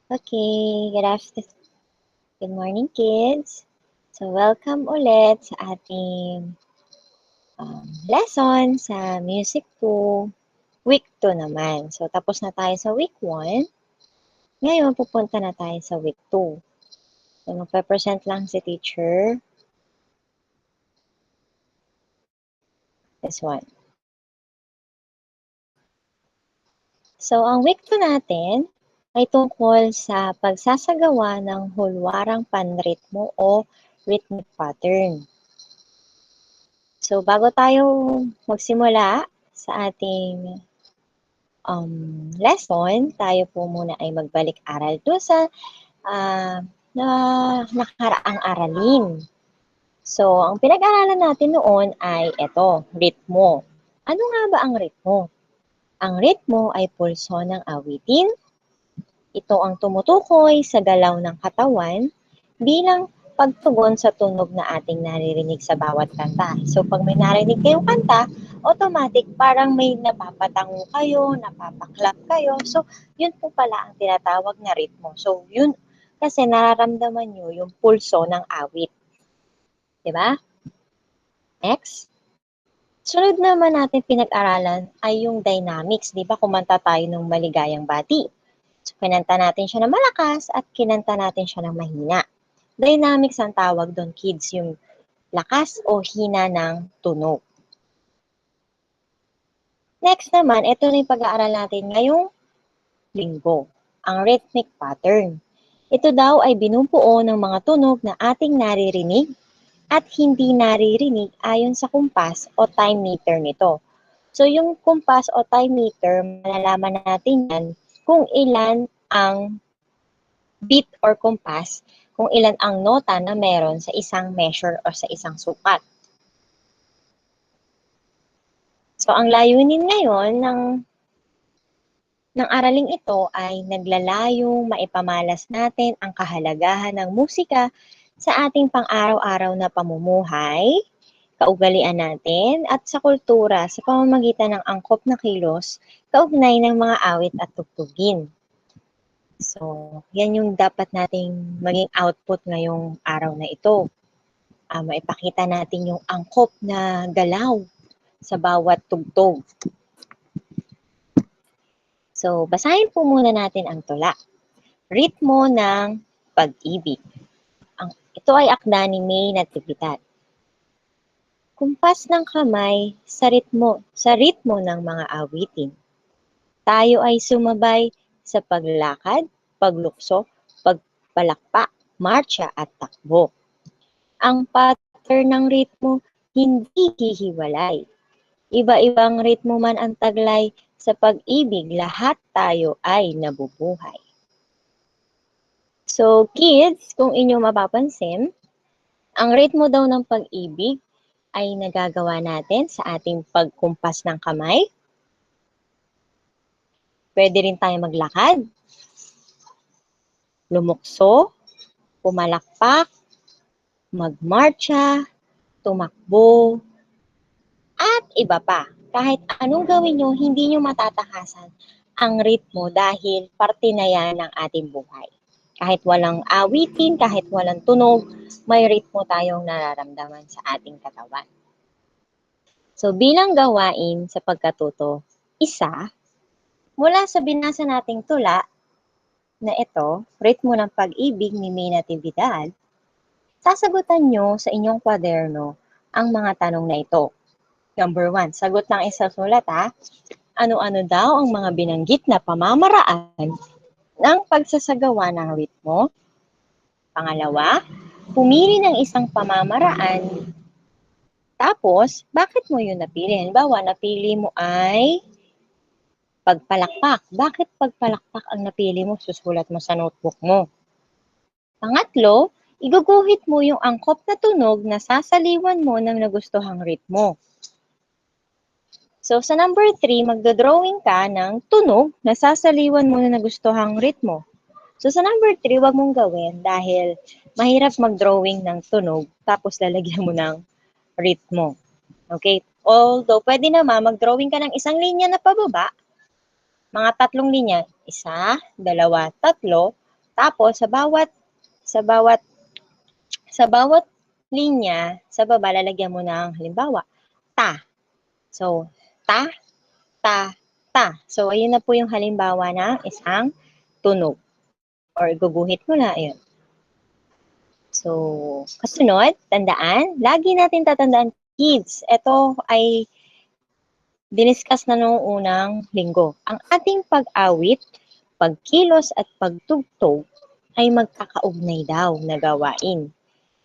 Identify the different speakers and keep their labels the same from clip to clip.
Speaker 1: Okay, good morning kids. So welcome ulit sa ating lesson sa Music 2, Week 2 naman. So tapos na tayo sa Week 1. Ngayon pupunta na tayo sa Week 2. So magpe-present lang si teacher. This one. So ang Week 2 natin ay tungkol sa pagsasagawa ng hulwarang panritmo o rhythmic pattern. So, bago tayo magsimula sa ating lesson, tayo po muna ay magbalik-aral doon sa na nakaraang aralin. So, ang pinag-aralan natin noon ay ito, ritmo. Ano nga ba ang ritmo? Ang ritmo ay pulso ng awitin. Ito ang tumutukoy sa galaw ng katawan bilang pagtugon sa tunog na ating naririnig sa bawat kanta. So, pag may narinig kayong kanta, automatic parang may napapatango kayo, napapaklap kayo. So, yun po pala ang tinatawag na ritmo. So, yun kasi nararamdaman nyo yung pulso ng awit. Diba? Next. Sunod naman natin pinag-aralan ay yung dynamics. Diba? Kumanta tayo ng maligayang bati. So, kinanta natin siya ng malakas at kinanta natin siya ng mahina. Dynamics ang tawag doon, kids, yung lakas o hina ng tunog. Next naman, ito na yung pag-aaral natin ngayong linggo, ang rhythmic pattern. Ito daw ay binubuo ng mga tunog na ating naririnig at hindi naririnig ayon sa kumpas o time meter nito. So yung kumpas o time meter, malalaman natin yan kung ilan ang beat or kumpas, kung ilan ang nota na meron sa isang measure o sa isang sukat. So, ang layunin ngayon ng araling ito ay naglalayong maipamalas natin ang kahalagahan ng musika sa ating pang-araw-araw na pamumuhay, kaugalian natin, at sa kultura sa pamamagitan ng angkop na kilos, kaugnay ng mga awit at tugtugin. So, yan yung dapat nating maging output ngayong araw na ito. Maipakita natin yung angkop na galaw sa bawat tugtog. So, basahin po muna natin ang tula. Ritmo ng pag-ibig. Ito ay akda ni May Natividad. Kumpas ng kamay sa ritmo ng mga awitin. Tayo ay sumabay sa paglakad, paglukso, pagpalakpak, marcha at takbo. Ang pattern ng ritmo hindi hihiwalay. Iba-ibang ritmo man ang taglay, sa pag-ibig lahat tayo ay nabubuhay. So kids, kung inyong mapapansin, ang ritmo daw ng pag-ibig ay nagagawa natin sa ating pagkumpas ng kamay. Pwede rin tayo maglakad, lumukso, pumalakpak, magmarcha, tumakbo, at iba pa. Kahit anong gawin nyo, hindi nyo matatakasan ang ritmo dahil parte na yan ng ating buhay. Kahit walang awitin, kahit walang tunog, may ritmo tayong nararamdaman sa ating katawan. So bilang gawain sa pagkatuto, isa, mula sa binasa nating tula na ito, Ritmo ng Pag-ibig ni May Natividad, sasagutan nyo sa inyong kwaderno ang mga tanong na ito. Number 1, sagot lang isa sulat ha. Ano-ano daw ang mga binanggit na pamamaraan ng pagsasagawa ng ritmo? Pangalawa, pumili ng isang pamamaraan. Tapos, bakit mo yun napili? Halimbawa, napili mo ay pagpalakpak. Bakit pagpalakpak ang napili mo? Susulat mo sa notebook mo. Pangatlo, iguguhit mo yung angkop na tunog na sasaliwan mo ng nagustuhang ritmo. So, sa number 3, magdodrawing ka ng tunog na sasaliwan mo na nagustuhang ritmo. So, sa number 3, wag mong gawin dahil mahirap mag-drawing ng tunog tapos lalagyan mo ng ritmo. Okay? Although, pwede naman mag-drawing ka ng isang linya na pababa, mga 3 linya, 1, 2, 3, Tapos, sa bawat linya, sa baba, lalagyan mo ng, halimbawa, ta. So, ta, ta, ta. So, ayun na po yung halimbawa ng isang tunog. Or guguhit mo na, ayun. So, kasunod, tandaan, lagi natin tatandaan, kids, ito ay diniscuss na noong unang linggo. Ang ating pag-awit, pagkilos at pagtugtog ay magkakaugnay daw na gawain.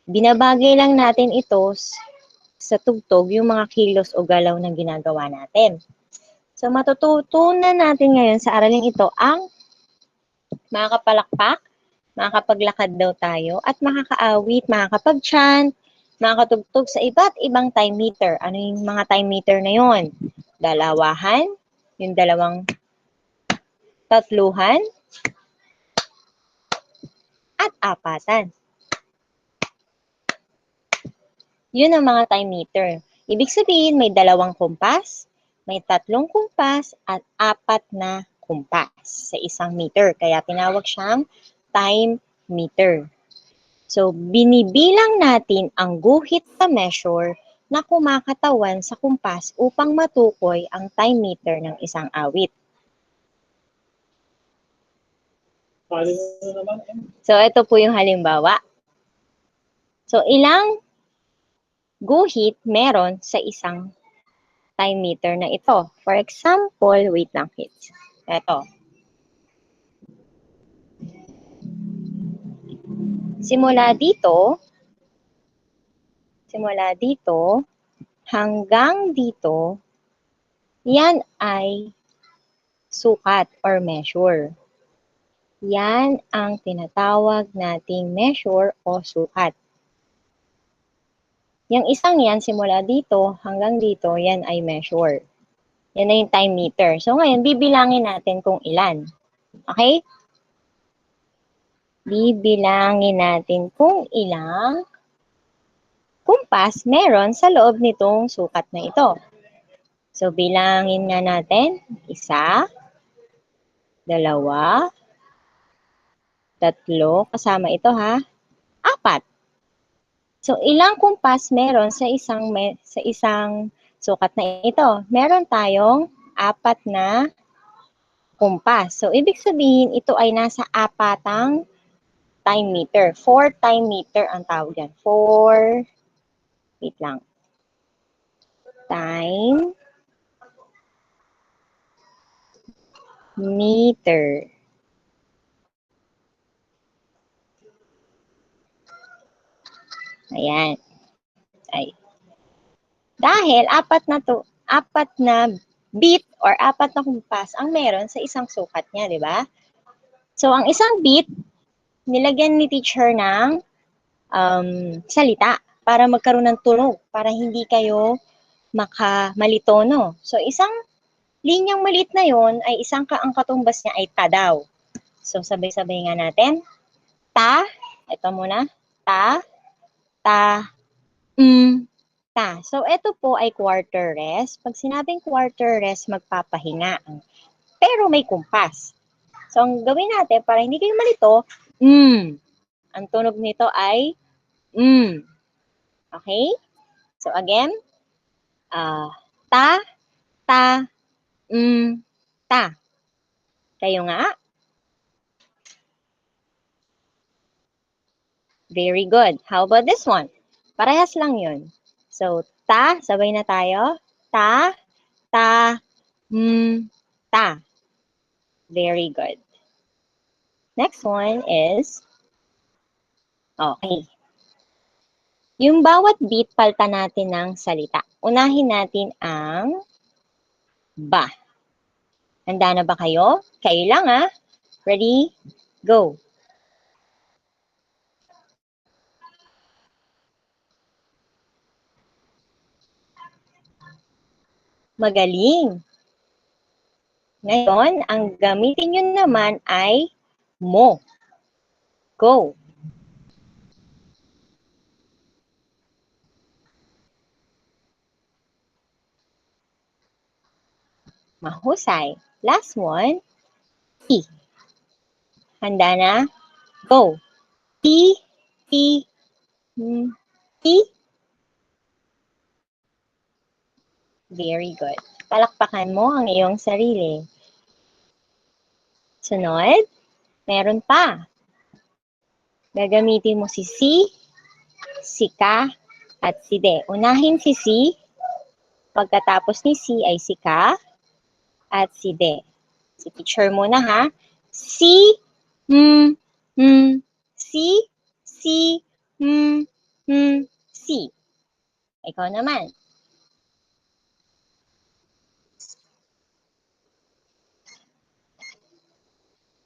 Speaker 1: Binabagay lang natin ito sa tugtog yung mga kilos o galaw na ginagawa natin. So matututunan natin ngayon sa araling ito ang makakapalakpak, makakapaglakad daw tayo, at makakaawit, makakapag-chant, makakatugtog sa iba't ibang time meter. Ano yung mga time meter na yon? Dalawahan, yung dalawang tatluhan, at apatan. Yun ang mga time meter. Ibig sabihin, may dalawang kumpas, may tatlong kumpas, at apat na kumpas sa isang meter. Kaya tinawag siyang time meter. So, binibilang natin ang guhit sa measure na kumakatawan sa kumpas upang matukoy ang time meter ng isang awit. So, ito po yung halimbawa. So, ilang guhit meron sa isang time meter na ito? For example, wait lang kids. Ito. Simula dito, hanggang dito, yan ay sukat or measure. Yan ang tinatawag nating measure o sukat. Yung isang yan, simula dito hanggang dito, yan ay measure. Yan na yung time meter. So ngayon, bibilangin natin kung ilan. Okay? Bibilangin natin kung ilang kumpas meron sa loob nitong sukat na ito. So bilangin nga natin, 1, 2, 3, kasama ito ha, 4. So ilang kumpas meron sa isang sukat na ito? Meron tayong 4 na kumpas. So ibig sabihin ito ay nasa apatang time meter. 4 time meter ang tawag yan. 4, wait lang. Time meter. Ayan. Ay. Dahil apat na beat or 4 na kumpas ang meron sa isang sukat niya, di ba? So, ang isang beat, nilagyan ni teacher ng salita para magkaroon ng tunog, para hindi kayo malitono. So, isang linyang maliit na yon ay ang katumbas niya ay ta daw. So, sabay-sabay nga natin. Ta, ito muna. Ta, ta, ta. So, ito po ay quarter rest. Pag sinabing quarter rest, magpapahinga. Pero may kumpas. So, ang gawin natin, para hindi kayo malito, ang tunog nito ay Okay? So, again, ta, ta, ta. Kayo nga. Very good. How about this one? Parehas lang yun. So, ta, sabay na tayo. Ta, ta, ta. Very good. Next one is, okay. Yung bawat beat, palta natin ng salita. Unahin natin ang ba. Handa na ba kayo? Kayo lang ah. Ready? Go. Magaling. Ngayon, ang gamitin nyo naman ay mo. Go. Mahusay. Last one, i. Handa na? Go. T, T, T. Very good. Palakpakan mo ang iyong sarili. Sunod, meron pa. Gagamitin mo si si, si ka, at si de. Unahin si si, pagkatapos ni si ay si ka, at si de. Si teacher muna ha. Si, si, si. Ikaw naman.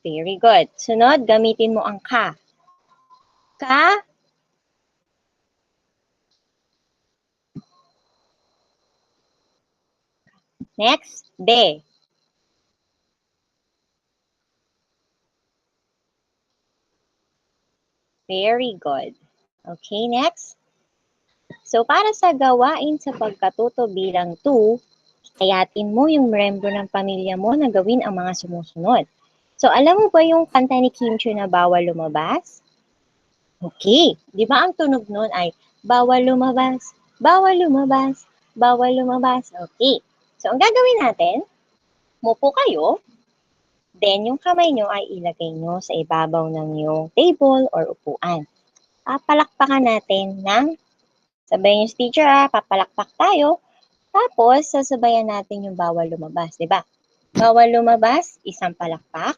Speaker 1: Very good. Sunod, gamitin mo ang ka. Ka. Next, de. Very good. Okay, next. So, para sa gawain sa pagkatuto bilang 2, kayatin mo yung miyembro ng pamilya mo na gawin ang mga sumusunod. So, alam mo ba yung kanta ni Kim Chiu na Bawal Lumabas? Okay. Di ba ang tunog nun ay bawal lumabas, bawal lumabas, bawal lumabas. Okay. So, ang gagawin natin, mupo kayo, then yung kamay nyo ay ilagay nyo sa ibabaw ng yung table or upuan. Papalakpakan natin ng, sabayin yung teacher papalakpak tayo, tapos sasabayan natin yung bawal lumabas, di ba? Bawal lumabas, isang palakpak.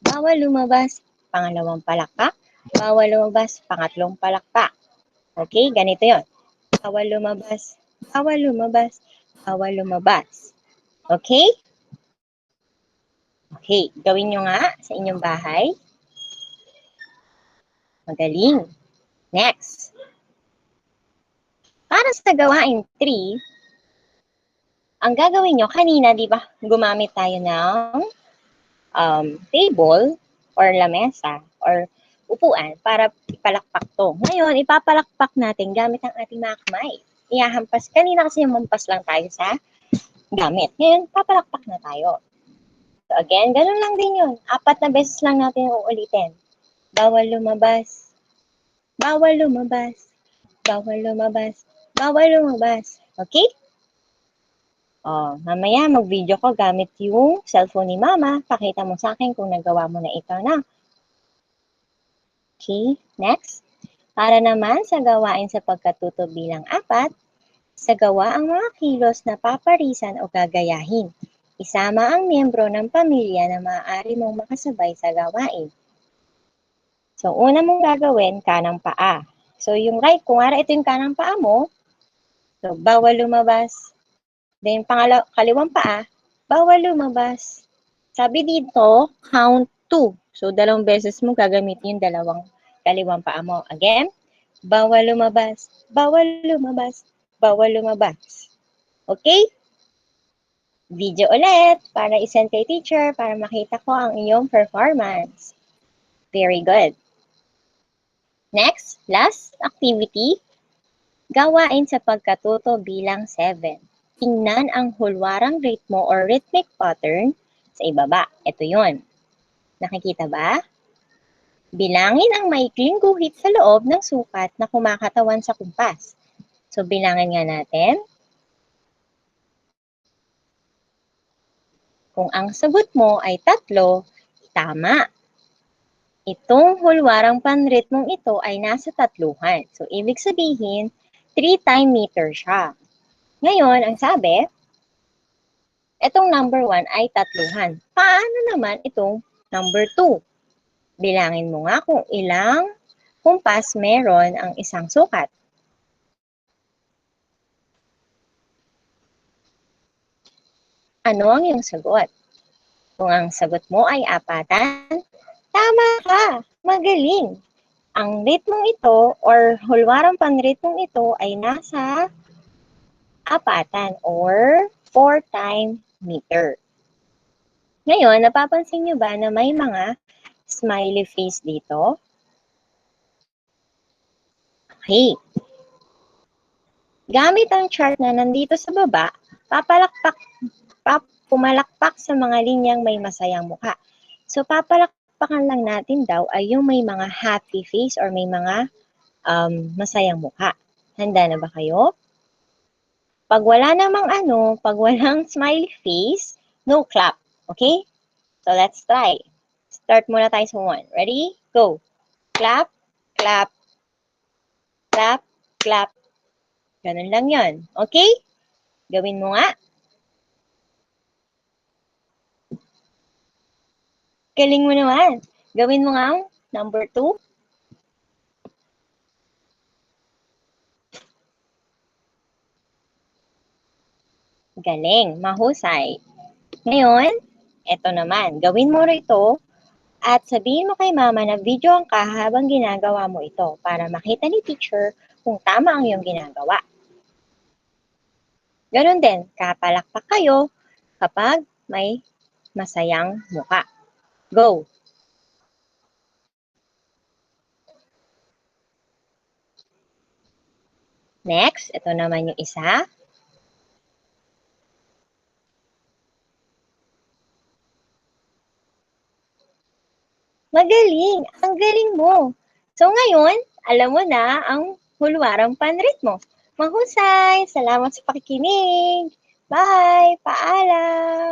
Speaker 1: Bawal lumabas, pangalawang palakpak. Bawal lumabas, pangatlong palakpak. Okay, ganito yon. Bawal lumabas, bawal lumabas, bawal lumabas. Okay? Okay, gawin nyo nga sa inyong bahay. Magaling. Next. Para sa gawain 3, ang gagawin nyo, kanina, di ba, gumamit tayo ng table or lamesa or upuan para ipalakpak to. Ngayon, ipapalakpak natin gamit ang ating mga kamay. Iyahampas. Kanina kasi mampas lang tayo sa gamit. Ngayon, papalakpak na tayo. So again, ganun lang din yun. 4 na beses lang natin uulitin. Bawal lumabas. Bawal lumabas. Bawal lumabas. Bawal lumabas. Okay? Mamaya mag-video ko gamit yung cellphone ni Mama. Pakita mo sa akin kung nagawa mo na ito na. Okay, next. Para naman sa gawain sa pagkatuto bilang 4, sa gawa ang mga kilos na paparisan o gagayahin. Isama ang miyembro ng pamilya na maaari mong makasabay sa gawain. So, una mong gagawin, kanang paa. So, yung right, kung ito yung kanang paa mo, so, bawal lumabas. Then, kaliwang paa, bawal lumabas. Sabi dito, count 2. So, 2 beses mo gagamitin yung dalawang kaliwang paa mo. Again, bawal lumabas, bawal lumabas, bawal lumabas. Okay? Video ulit para isend kay teacher para makita ko ang iyong performance. Very good. Next, last activity, gawain sa pagkatuto bilang 7. Tingnan ang hulwarang ritmo or rhythmic pattern sa ibaba. Ito yon. Nakikita ba? Bilangin ang maikling guhit sa loob ng sukat na kumakatawan sa kumpas. So, bilangin nga natin. Kung ang sagot mo ay 3, tama. Itong hulwarang panritmong ito ay nasa 3. So, ibig sabihin, 3 time meter siya. Ngayon, ang sabi, itong number 1 ay 3. Paano naman itong number 2? Bilangin mo nga kung ilang kumpas meron ang isang sukat. Ano ang iyong sagot? Kung ang sagot mo ay 4, tama ka! Magaling! Ang ritmong ito or hulwarang panritmong ito ay nasa 4 or 4 time meter. Ngayon, napapansin nyo ba na may mga smiley face dito? Okay. Gamit ang chart na nandito sa baba, pumalakpak sa mga linyang may masayang mukha. So, papalakpak papalakpakan lang natin daw ay yung may mga happy face or may mga masayang mukha. Handa na ba kayo? Pag wala namang pag walang smiley face, no clap. Okay? So let's try. Start muna tayo sa 1. Ready? Go. Clap, clap, clap, clap. Ganun lang yon. Okay? Gawin mo nga. Galing mo naman. Gawin mo nga ang number 2. Galing. Mahusay. Ngayon, eto naman. Gawin mo rito at sabihin mo kay mama na videoan ka habang ginagawa mo ito para makita ni teacher kung tama ang iyong ginagawa. Ganon din, kapalakpak kayo kapag may masayang muka. Go! Next, ito naman yung isa. Magaling! Ang galing mo! So ngayon, alam mo na ang hulwarang panrit mo. Mahusay! Salamat sa pakikinig! Bye! Paalam!